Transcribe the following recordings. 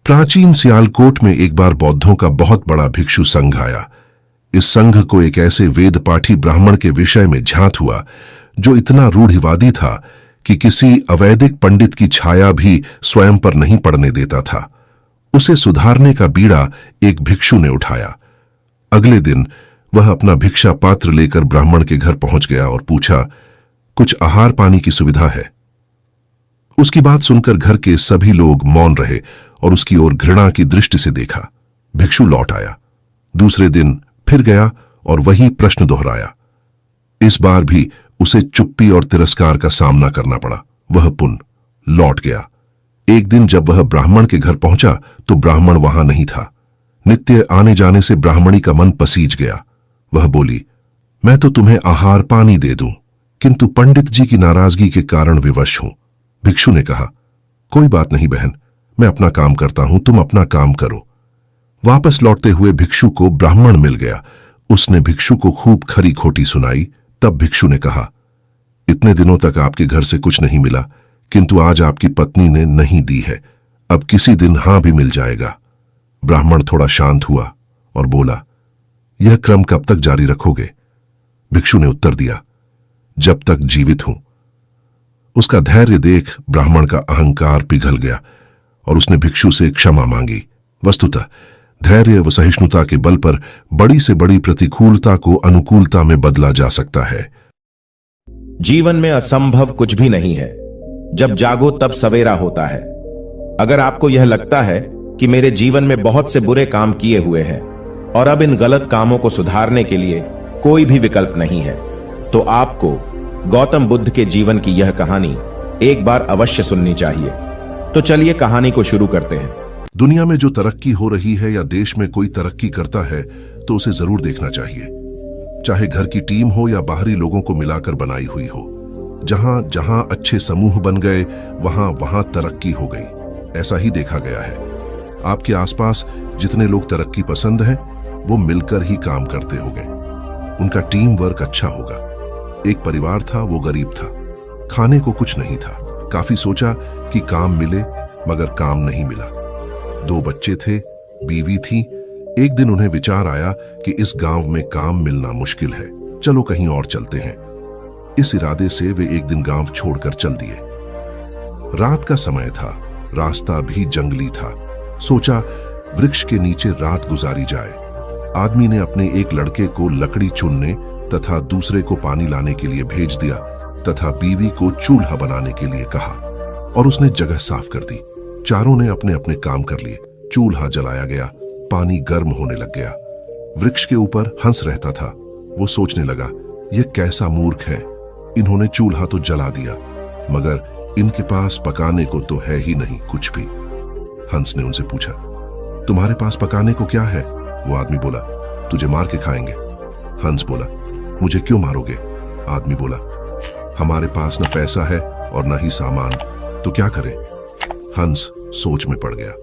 प्राचीन सियालकोट में एक बार बौद्धों का बहुत बड़ा भिक्षु संघ आया। इस संघ को एक ऐसे वेद पाठी ब्राह्मण के विषय में झांत हुआ जो इतना रूढ़िवादी था कि किसी अवैदिक पंडित की छाया भी स्वयं पर नहीं पड़ने देता था। उसे सुधारने का बीड़ा एक भिक्षु ने उठाया। अगले दिन वह अपना भिक्षा पात्र लेकर ब्राह्मण के घर पहुंच गया और पूछा, कुछ आहार पानी की सुविधा है? उसकी बात सुनकर घर के सभी लोग मौन रहे और उसकी ओर घृणा की दृष्टि से देखा। भिक्षु लौट आया। दूसरे दिन फिर गया और वही प्रश्न दोहराया। इस बार भी उसे चुप्पी और तिरस्कार का सामना करना पड़ा। वह पुनः लौट गया। एक दिन जब वह ब्राह्मण के घर पहुंचा तो ब्राह्मण वहां नहीं था। नित्य आने जाने से ब्राह्मणी का मन पसीज गया। वह बोली, मैं तो तुम्हें आहार पानी दे दूं, किंतु पंडित जी की नाराजगी के कारण विवश हूं। भिक्षु ने कहा, कोई बात नहीं बहन, मैं अपना काम करता हूं, तुम अपना काम करो। वापस लौटते हुए भिक्षु को ब्राह्मण मिल गया। उसने भिक्षु को खूब खरी खोटी सुनाई। तब भिक्षु ने कहा, इतने दिनों तक आपके घर से कुछ नहीं मिला, किंतु आज आपकी पत्नी ने नहीं दी है, अब किसी दिन हां भी मिल जाएगा। ब्राह्मण थोड़ा शांत हुआ और बोला, यह क्रम कब तक जारी रखोगे? भिक्षु ने उत्तर दिया, जब तक जीवित हूं। उसका धैर्य देख ब्राह्मण का अहंकार पिघल गया और उसने भिक्षु से क्षमा मांगी। वस्तुतः धैर्य व सहिष्णुता के बल पर बड़ी से बड़ी प्रतिकूलता को अनुकूलता में बदला जा सकता है। जीवन में असंभव कुछ भी नहीं है। जब जागो तब सवेरा होता है। अगर आपको यह लगता है कि मेरे जीवन में बहुत से बुरे काम किए हुए हैं और अब इन गलत कामों को सुधारने के लिए कोई भी विकल्प नहीं है, तो आपको गौतम बुद्ध के जीवन की यह कहानी एक बार अवश्य सुननी चाहिए। तो चलिए कहानी को शुरू करते हैं। दुनिया में जो तरक्की हो रही है या देश में कोई तरक्की करता है तो उसे जरूर देखना चाहिए, चाहे घर की टीम हो या बाहरी लोगों को मिलाकर बनाई हुई हो। जहां जहां अच्छे समूह बन गए वहां वहां तरक्की हो गई। ऐसा ही देखा गया है। आपके आसपास जितने लोग तरक्की पसंद हैं वो मिलकर ही काम करते होंगे। उनका टीम वर्क अच्छा होगा। एक परिवार था, वो गरीब था, खाने को कुछ नहीं था। काफी सोचा कि काम मिले, मगर काम नहीं मिला। 2 बच्चे थे, बीवी थी। एक दिन उन्हें विचार आया कि इस गांव में काम मिलना मुश्किल है, चलो कहीं और चलते हैं। इस इरादे से वे एक दिन गांव छोड़कर चल दिए। रात का समय था, रास्ता भी जंगली था। सोचा वृक्ष के नीचे रात गुजारी जाए। आदमी ने अपने एक लड़के को लकड़ी चुनने तथा दूसरे को पानी लाने के लिए भेज दिया तथा बीवी को चूल्हा बनाने के लिए कहा और उसने जगह साफ कर दी। चारों ने अपने अपने काम कर लिए। चूल्हा जलाया गया, पानी गर्म होने लग गया। वृक्ष के ऊपर हंस रहता था। वो सोचने लगा, यह कैसा मूर्ख है, इन्होंने चूल्हा तो जला दिया मगर इनके पास पकाने को तो है ही नहीं कुछ भी। हंस ने उनसे पूछा, तुम्हारे पास पकाने को क्या है? वो आदमी बोला, तुझे मार के खाएंगे। हंस बोला, मुझे क्यों मारोगे? आदमी बोला, हमारे पास न पैसा है और न ही सामान, तो क्या करें? हंस सोच में पड़ गया।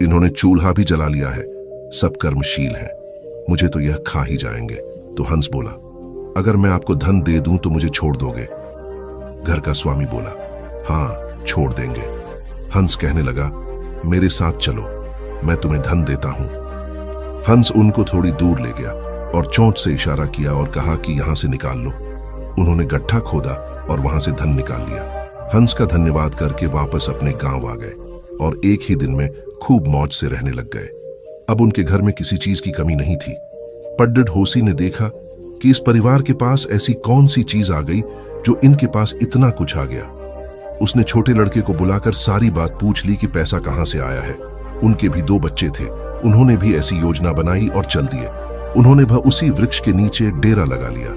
इन्होंने चूल्हा भी जला लिया है, सब कर्मशील हैं, मुझे तो यह खा ही जाएंगे। तो हंस बोला, अगर मैं आपको धन दे दूं तो मुझे छोड़ दोगे? घर का स्वामी बोला, हाँ छोड़ देंगे। हंस कहने लगा, मेरे साथ चलो, मैं तुम्हें धन देता हूं। हंस उनको थोड़ी दूर ले गया और चोंच से इशारा किया और कहा कि यहां से निकाल लो। उन्होंने गड्ढा खोदा और वहां से धन निकाल लिया। हंस का धन्यवाद करके वापस अपने गांव आ गए और एक ही दिन में खूब मौज से रहने लग गए। अब उनके घर में किसी चीज की कमी नहीं थी। पड्डिड होसी ने देखा कि इस परिवार के पास ऐसी कौन सी चीज आ गई जो इनके पास इतना कुछ आ गया। उसने छोटे लड़के को बुलाकर सारी बात पूछ ली कि पैसा कहां से आया है। उनके भी 2 बच्चे थे, उन्होंने भी ऐसी योजना बनाई और चल दिए। उन्होंने भी उसी वृक्ष के नीचे डेरा लगा लिया।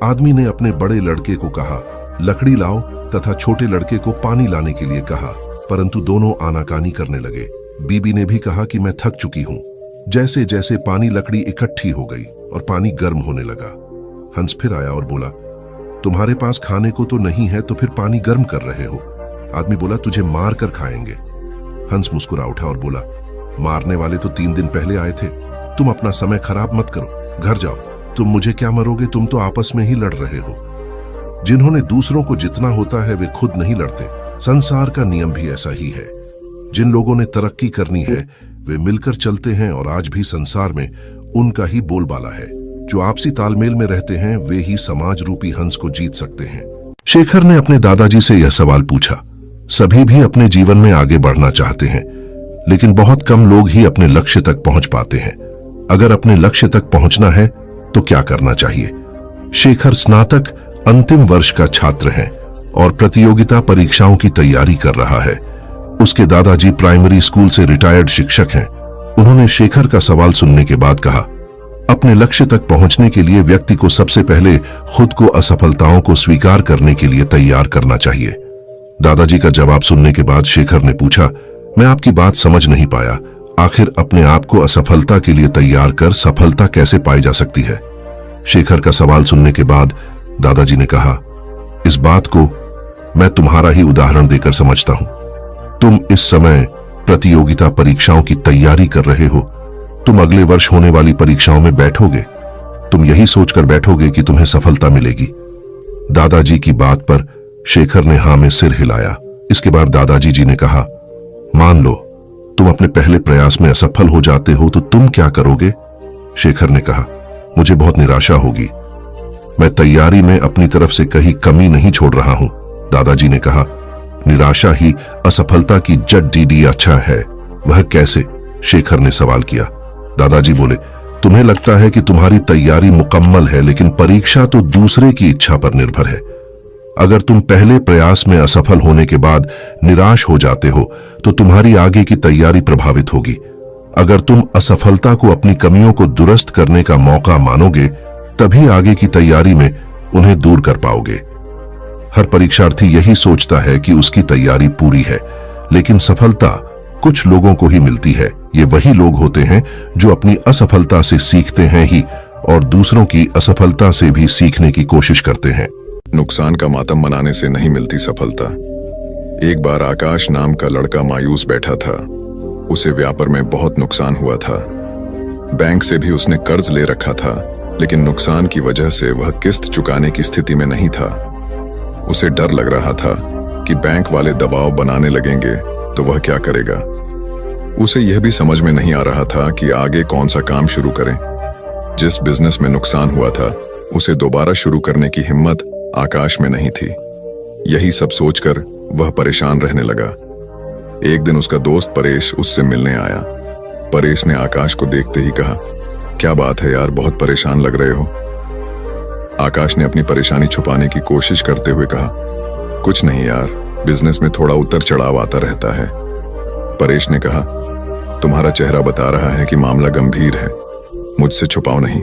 आदमी ने अपने बड़े लड़के को कहा, लकड़ी लाओ, तथा छोटे लड़के को पानी लाने के लिए कहा, परंतु दोनों आनाकानी करने लगे। बीबी ने भी कहा कि मैं थक चुकी हूं। जैसे जैसे पानी लकड़ी इकट्ठी हो गई और पानी गर्म होने लगा। हंस फिर आया और बोला, तुम्हारे पास खाने को तो नहीं है तो फिर पानी गर्म कर रहे हो? आदमी बोला, तुझे मार कर खाएंगे। हंस मुस्कुरा उठा और बोला, मारने वाले तो 3 दिन पहले आए थे, तुम अपना समय खराब मत करो, घर जाओ। तुम मुझे क्या मरोगे, तुम तो आपस में ही लड़ रहे हो। जिन्होंने दूसरों को जितना होता है वे खुद नहीं लड़ते। संसार का नियम भी ऐसा ही है। जिन लोगों ने तरक्की करनी है वे मिलकर चलते हैं और आज भी संसार में उनका ही बोलबाला है। जो आपसी तालमेल में रहते हैं वे ही समाज रूपी हंस को जीत सकते हैं। शेखर ने अपने दादाजी से यह सवाल पूछा। सभी भी अपने जीवन में आगे बढ़ना चाहते हैं, लेकिन बहुत कम लोग ही अपने लक्ष्य तक पहुंच पाते हैं। अगर अपने लक्ष्य तक पहुंचना है तो क्या करना चाहिए? शेखर स्नातक अंतिम वर्ष का छात्र है और प्रतियोगिता परीक्षाओं की तैयारी कर रहा है। उसके दादाजी प्राइमरी स्कूल से रिटायर्ड शिक्षक हैं। उन्होंने शेखर का सवाल सुनने के बाद कहा, अपने लक्ष्य तक पहुंचने के लिए व्यक्ति को सबसे पहले खुद को असफलताओं को स्वीकार करने के लिए तैयार करना चाहिए। दादाजी का जवाब सुनने के बाद शेखर ने पूछा, मैं आपकी बात समझ नहीं पाया। आखिर अपने आप को असफलता के लिए तैयार कर सफलता कैसे पाई जा सकती है? शेखर का सवाल सुनने के बाद दादाजी ने कहा, इस बात को मैं तुम्हारा ही उदाहरण देकर समझता हूं। तुम इस समय प्रतियोगिता परीक्षाओं की तैयारी कर रहे हो। तुम अगले वर्ष होने वाली परीक्षाओं में बैठोगे। तुम यही सोचकर बैठोगे कि तुम्हें सफलता मिलेगी। दादाजी की बात पर शेखर ने हाँ में सिर हिलाया। इसके बाद दादाजी जी ने कहा, मान लो तुम अपने पहले प्रयास में असफल हो जाते हो तो तुम क्या करोगे? शेखर ने कहा, मुझे बहुत निराशा होगी। मैं तैयारी में अपनी तरफ से कहीं कमी नहीं छोड़ रहा हूं। दादाजी ने कहा, निराशा ही असफलता की जड़ अच्छा है। वह कैसे? शेखर ने सवाल किया। दादाजी बोले, तुम्हें लगता है कि तुम्हारी तैयारी मुकम्मल है, लेकिन परीक्षा तो दूसरे की इच्छा पर निर्भर है। अगर तुम पहले प्रयास में असफल होने के बाद निराश हो जाते हो तो तुम्हारी आगे की तैयारी प्रभावित होगी। अगर तुम असफलता को अपनी कमियों को दुरुस्त करने का मौका मानोगे तभी आगे की तैयारी में उन्हें दूर कर पाओगे। हर परीक्षार्थी यही सोचता है कि उसकी तैयारी पूरी है, लेकिन सफलता कुछ लोगों को ही मिलती है। ये वही लोग होते हैं जो अपनी असफलता से सीखते हैं ही और दूसरों की असफलता से भी सीखने की कोशिश करते हैं। नुकसान का मातम मनाने से नहीं मिलती सफलता। एक बार आकाश नाम का लड़का मायूस बैठा था। उसे व्यापार में बहुत नुकसान हुआ था। बैंक से भी उसने कर्ज ले रखा था, लेकिन नुकसान की वजह से वह किस्त चुकाने की स्थिति में नहीं था। उसे डर लग रहा था कि बैंक वाले दबाव बनाने लगेंगे तो वह क्या करेगा। उसे यह भी समझ में नहीं आ रहा था कि आगे कौन सा काम शुरू करें। जिस बिजनेस में नुकसान हुआ था उसे दोबारा शुरू करने की हिम्मत आकाश में नहीं थी। यही सब सोचकर वह परेशान रहने लगा। एक दिन उसका दोस्त परेश उससे मिलने आया। परेश ने आकाश को देखते ही कहा, क्या बात है यार, बहुत परेशान लग रहे हो। आकाश ने अपनी परेशानी छुपाने की कोशिश करते हुए कहा, कुछ नहीं यार, बिजनेस में थोड़ा उतर चढ़ाव आता रहता है। परेश ने कहा, तुम्हारा चेहरा बता रहा है कि मामला गंभीर है, मुझसे छुपाओ नहीं।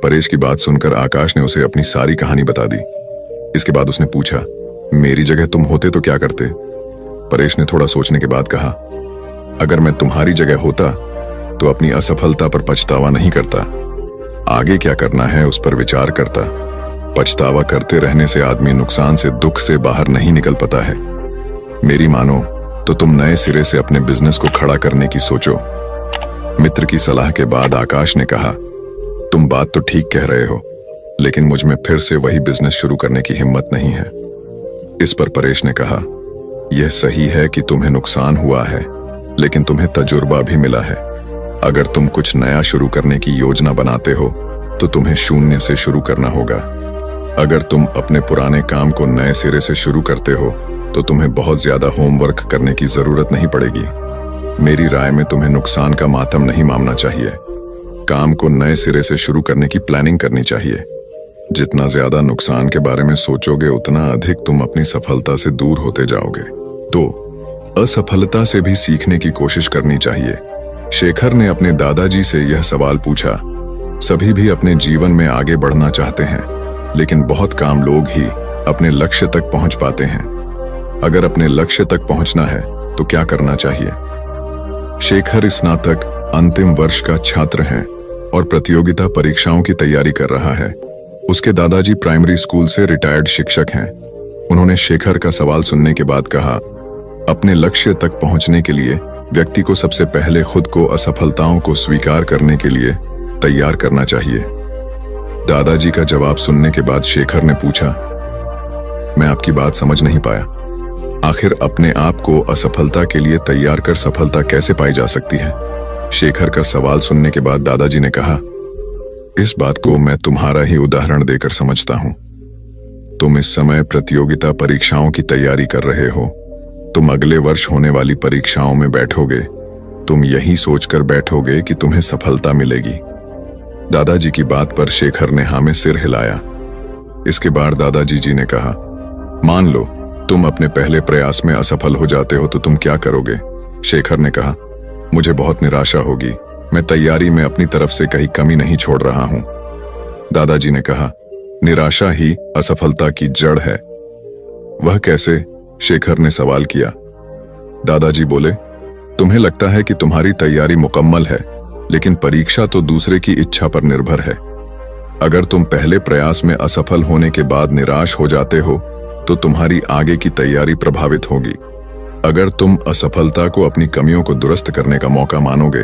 परेश की बात सुनकर आकाश ने उसे अपनी सारी कहानी बता दी। इसके बाद उसने पूछा, मेरी जगह तुम होते तो क्या करते? परेश ने थोड़ा सोचने के बाद कहा, अगर मैं तुम्हारी जगह होता तो अपनी असफलता पर पछतावा नहीं करता। आगे क्या करना है उस पर विचार करता। पछतावा करते रहने से आदमी नुकसान से, दुख से बाहर नहीं निकल पाता है। मेरी मानो तो तुम नए सिरे से अपने बिजनेस को खड़ा करने की सोचो। मित्र की सलाह के बाद आकाश ने कहा, तुम बात तो ठीक कह रहे हो, लेकिन मुझ में फिर से वही बिजनेस शुरू करने की हिम्मत नहीं है। इस पर परेश ने कहा, यह सही है कि तुम्हें नुकसान हुआ है, लेकिन तुम्हें तजुर्बा भी मिला है। अगर तुम कुछ नया शुरू करने की योजना बनाते हो तो तुम्हें शून्य से शुरू करना होगा। अगर तुम अपने पुराने काम को नए सिरे से शुरू करते हो तो तुम्हें बहुत ज्यादा होमवर्क करने की जरूरत नहीं पड़ेगी। मेरी राय में तुम्हें नुकसान का मातम नहीं मानना चाहिए। काम को नए सिरे से शुरू करने की प्लानिंग करनी चाहिए। जितना ज्यादा नुकसान के बारे में सोचोगे उतना अधिक तुम अपनी सफलता से दूर होते जाओगे। तो असफलता से भी सीखने की कोशिश करनी चाहिए। शेखर ने अपने दादाजी से यह सवाल पूछा। सभी भी अपने जीवन में आगे बढ़ना चाहते हैं, लेकिन बहुत कम लोग ही अपने लक्ष्य तक पहुंच पाते हैं। अगर अपने लक्ष्य तक पहुंचना है तो क्या करना चाहिए? शेखर स्नातक अंतिम वर्ष का छात्र है और प्रतियोगिता परीक्षाओं की तैयारी कर रहा है। उसके दादाजी प्राइमरी स्कूल से रिटायर्ड शिक्षक हैं। उन्होंने शेखर का सवाल सुनने के बाद कहा, अपने लक्ष्य तक पहुंचने के लिए व्यक्ति को सबसे पहले खुद को असफलताओं को स्वीकार करने के लिए तैयार करना चाहिए। दादाजी का जवाब सुनने के बाद शेखर ने पूछा, मैं आपकी बात समझ नहीं पाया। आखिर अपने आप को असफलता के लिए तैयार कर सफलता कैसे पाई जा सकती है? शेखर का सवाल सुनने के बाद दादाजी ने कहा, इस बात को मैं तुम्हारा ही उदाहरण देकर समझता हूं। तुम इस समय प्रतियोगिता परीक्षाओं की तैयारी कर रहे हो। तुम अगले वर्ष होने वाली परीक्षाओं में बैठोगे। तुम यही सोचकर बैठोगे कि तुम्हें सफलता मिलेगी। दादाजी की बात पर शेखर ने हाँ में सिर हिलाया। इसके बाद दादाजी जी ने कहा, मान लो तुम अपने पहले प्रयास में असफल हो जाते हो तो तुम क्या करोगे? शेखर ने कहा, मुझे बहुत निराशा होगी। मैं तैयारी में अपनी तरफ से कहीं कमी नहीं छोड़ रहा हूं। दादाजी ने कहा, निराशा ही असफलता की जड़ है। वह कैसे? शेखर ने सवाल किया। दादाजी बोले, तुम्हें लगता है कि तुम्हारी तैयारी मुकम्मल है, लेकिन परीक्षा तो दूसरे की इच्छा पर निर्भर है। अगर तुम पहले प्रयास में असफल होने के बाद निराश हो जाते हो तो तुम्हारी आगे की तैयारी प्रभावित होगी। अगर तुम असफलता को अपनी कमियों को दुरुस्त करने का मौका मानोगे,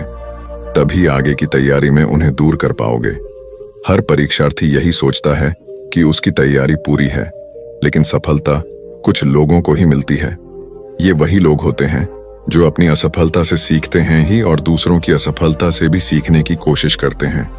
तभी आगे की तैयारी में उन्हें दूर कर पाओगे। हर परीक्षार्थी यही सोचता है कि उसकी तैयारी पूरी है, लेकिन सफलता कुछ लोगों को ही मिलती है। ये वही लोग होते हैं जो अपनी असफलता से सीखते हैं ही और दूसरों की असफलता से भी सीखने की कोशिश करते हैं।